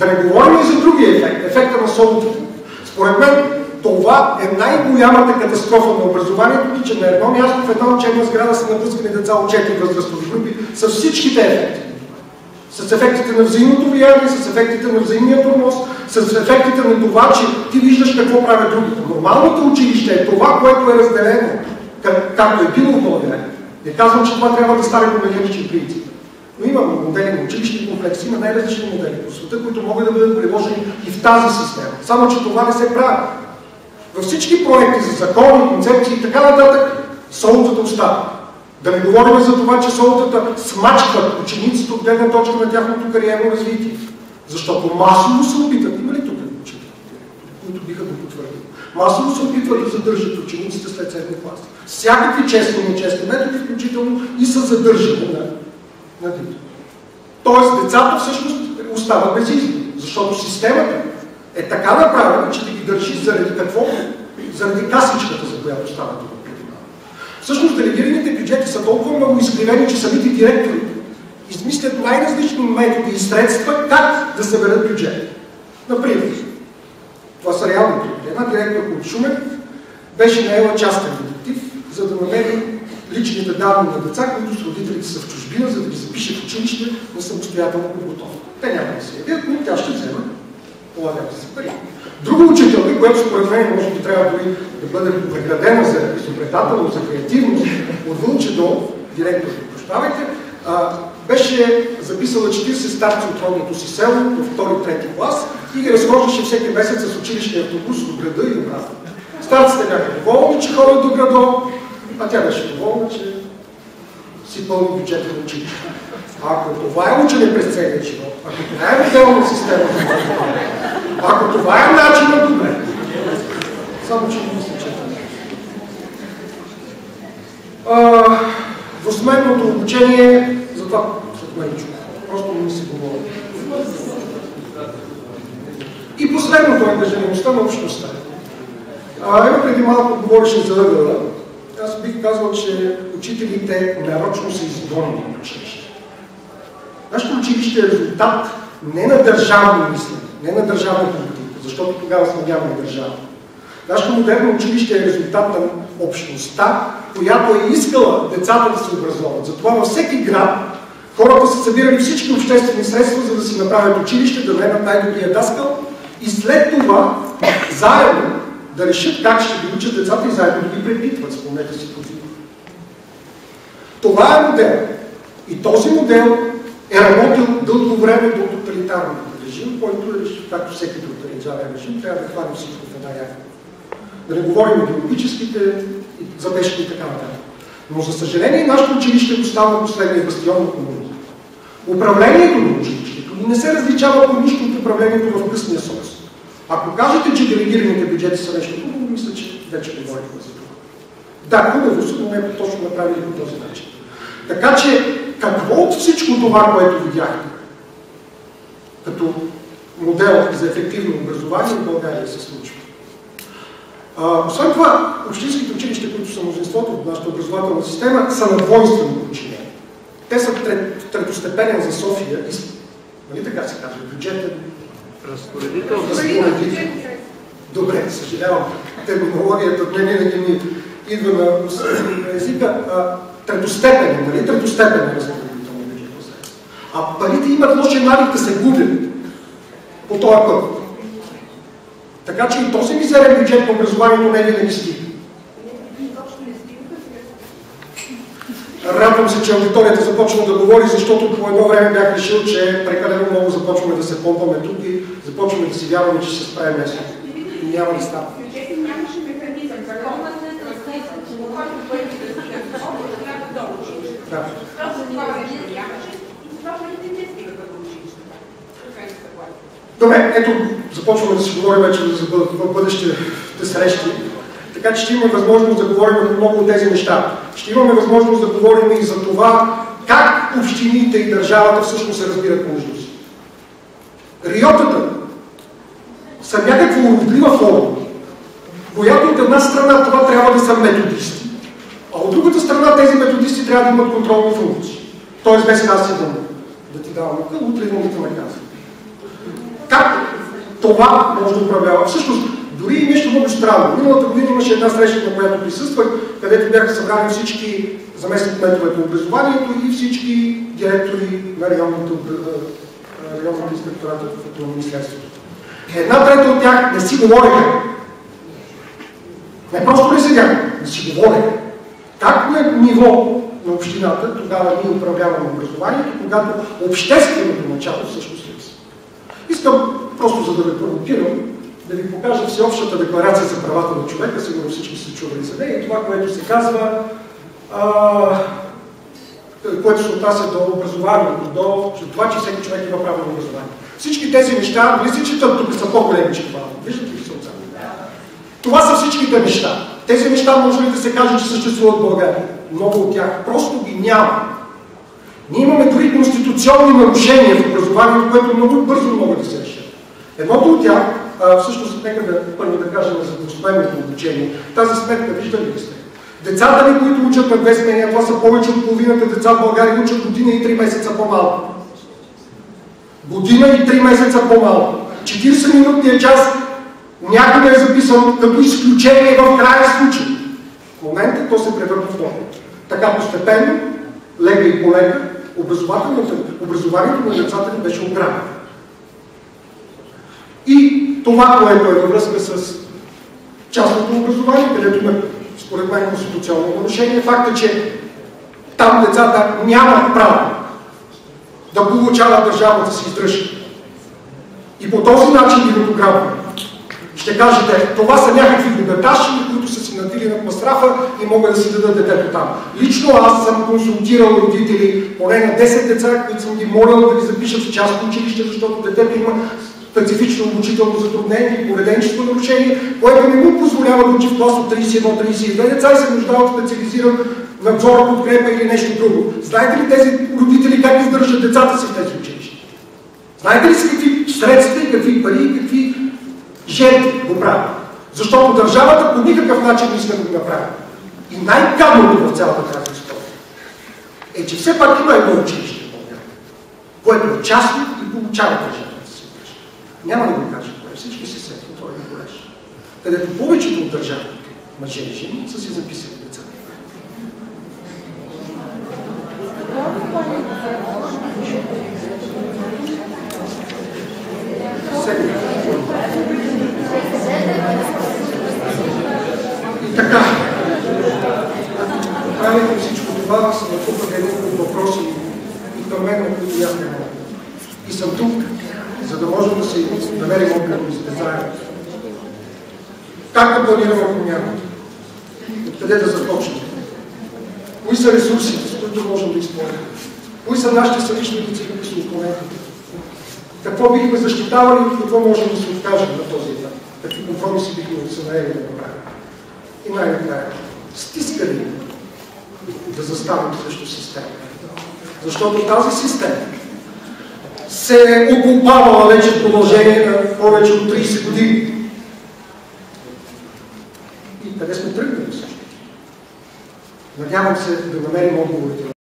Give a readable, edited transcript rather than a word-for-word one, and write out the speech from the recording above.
Да не говорим и за другия ефект, ефекта на солото. Според мен това е най-голямата катастрофа на образованието, че на едно място в една учебна сграда са напускани деца от 4 възрастови групи с всичките ефекти. С ефектите на взаимното влияние, с ефектите на взаимния тормоз, с ефектите на това, че ти виждаш какво правят другите. Нормалното училище е това, което е разделено, както е било в България. Не казвам, че това трябва да стане по механичен принцип. Но има модели на училищни комплекси, има най-различни модели по света, които могат да бъдат приложени и в тази система. Само, че това не се прави. Във всички проекти за закони, концепции и така нататък, солутата остава. Да не говорим за това, че солутата смачкват учениците от гледна точка на тяхното кариерно развитие. Защото масово се опитат, има ли тук учители, които биха го потвърдили? Масово се опитват да задържат учениците след 7 клас. Всякакви честни и нечестни методи, включително и са задържани на дете. Тоест, децата всъщност остават без избор, защото системата е така направена, че да ги държи заради какво? Заради касичката, за която става това. Всъщност, делегираните бюджети са толкова много изкривени, че самите директори измислят най-различни методи и средства как да съберат бюджет. Например, това са реални примери. Една директор от Шумен беше наела частен детектив, за да намери личните данни на деца, които с родителите са в чужбина, за да ги запише в училище на самостоятелна подготовка. Те няма да се явят, но тя ще взема полагат се пари. Друга учителка, която според мен може би трябва дори да бъде наградена за изобретателност, за креативност, от Вълче до директор, прощавайте, беше записала 40 старци от родното си село в 2-3 клас и ги разхождаше всеки месец с училищния автобус до града и обратно. Старците бяха доволни, че ходят до града, а тя беше доволна, че си пълни бюджета на училище. Ако това е учене през целия живот, ако това е моделна система, ако това е начинът, добре. Само че не мисля, че двусменното обучение, за това след мен чух. Просто не ми се говори. И последното ангажираността на общността. Ева преди малко говореше за ъгъла. Аз бих казал, че учителите нарочно са изгонени от училище. Нашето училище е резултат не на държавно мислене, не на държавна политика, защото тогава сме нямаме държава. Нашето модерно училище е резултат на общността, която е искала децата да се образоват. Затова във всеки град хората са събирали всички обществени средства, за да си направят училище, да наемат най-добрия даскал и след това заедно да решат как ще ги учат децата и заедно да ги препитват. Спомнете си това. Това е модел. И този модел е работил дълго време до тоталитарния режим, който е, както всеки тоталитарен режим, трябва да хванем всичко в една яка. Да не говорим идеологическите, забежки и така нататък. Но за съжаление нашето училище остава последния бастион на комунизма. Управлението на училището не се различава по нищо от управлението в късния соц. Ако кажете, че делегираните бюджети са нещо хубаво, мисля, че вече говорихме за това. Да, хубаво са, но не точно направили по този начин. Така че, какво от всичко това, което видяхте, като модел за ефективно образование в България се случва? Освен това, общинските училища, които са мнозинството от нашата образователна система, са на двойствено подчинение. Те са третостепенен за София. Нали така се казва? Бюджетен разпоредител. Добре, съжалявам. Терминологията от мен винаги ми идва на езика. Третостепенен, нали? Третостепенен разпоредител на бюджетно средство. А парите имат лоши навик да се губят по този път. Така че и този мизерен бюджет на образованието не винаги стига. Радвам се, че аудиторията започва да говори, защото по едно време бях решил, че прекалено много започваме да се помпаме тук и започваме да си вярваме, че ще се справим нещо. Няма да става. Нямаше механизъм. Законът не е разследван, че му който бъде да се трябва да училище. Просто това нямаше и това парите не стига като училище. Добре, ето, започваме да си говорим вече за бъдещите срещи. Така че ще имаме възможност да говорим за много от тези неща. Ще имаме възможност да говорим и за това как общините и държавата всъщност се разбират помежду си. Риотата са някаква уродлива форма, която от една страна това трябва да са методисти, а от другата страна тези методисти трябва да имат контролни функции. Тоест без аз си да ти давам къл, утре да ми наказва. това може да управлява. Всъщност, дори и нещо много странно. Миналата година имаше една среща, на която присъствах, където бяха събрани всички заместник-кметове по образованието и всички директори на районните инспекторати в Министерството. Една трета от тях не си говореха. Не просто не седяха, не си говореха. Как на ниво на общината, тогава ние управляваме образованието, когато общественото начало всъщност липсва. Искам, просто за да ви провокирам, да ви покажа всеобщата декларация за правата на човека, сигурно всички сте чували за нея, и това, което се казва, което се отнася до образованието, до това, че всеки човек има право на образование. Всички тези неща, нали се четат, тук са по-големи, че това. Виждате ли се отзад? Това са всичките неща. Тези неща може ли да се каже, че съществуват в България? Много от тях просто ги няма. Ние имаме дори конституционни нарушения в образованието, което много бързо могат да се решат. Едното от тях, всъщност, нека първо да кажем за двустепенното обучение. Тази сметка, виждали ли сте? Децата ни, които учат на 2 смени, това са повече от половината деца в България, учат година и 3 месеца по-малко. Година и 3 месеца по-малко. 40-минутният час някъде е записан като изключение в крайен случай. В момента то се превърна в норма. Така постепенно, лека и полека, образованието на децата ни беше ограбено. И това, което е във връзка с частното образование, където има според мен конституционно нарушение, факта, че там децата нямат право да получават държавната си издръжка. И по този начин ги дограбваме. Ще кажете, това са някакви богаташи, които са си надили над мастрафа и могат да си дадат детето там. Лично аз съм консултирал родители, поне на 10 деца, които съм ги молил да ги запишат в частно училище, защото детето има специфично обучително затруднение и поведенчество нарушение, което не му позволява да учи в клас от 31-32 деца и се нуждае от специализиран надзор, подкрепа или нещо друго. Знаете ли тези родители как издържат децата си в тези училища? Знаете ли с какви средства, какви пари и какви жертви го правят? Защото държавата по никакъв начин не иска да го направи. И най-гадното в цялата тази история е, че все пак има едно училище в България, което е частно и получава държавата си. Няма да го кажа, всички се сетват, това е колеж. Където повечето от държавите, мъже и жени, са си записали деца. И така, правейки всичко това, се натрупаха един въпроси и към мен, на които аз не мога. И съм тук, за да можем да се намерим отговорите заедно. Как да планираме промяната? Откъде да започнем? Кои са ресурсите, с които можем да изпълним? Кои са нашите съвещници, които са опонентите? Какво бихме защитавали и какво можем да се откажем на този етап? Какви компромиси бихме се наели да направим? И най-накрая, стискали да заставим срещу система. Защото тази система се е окупавала вече в продължение на повече от 30 години. И къде сме тръгнали също? Надявам се да намерим отговорите.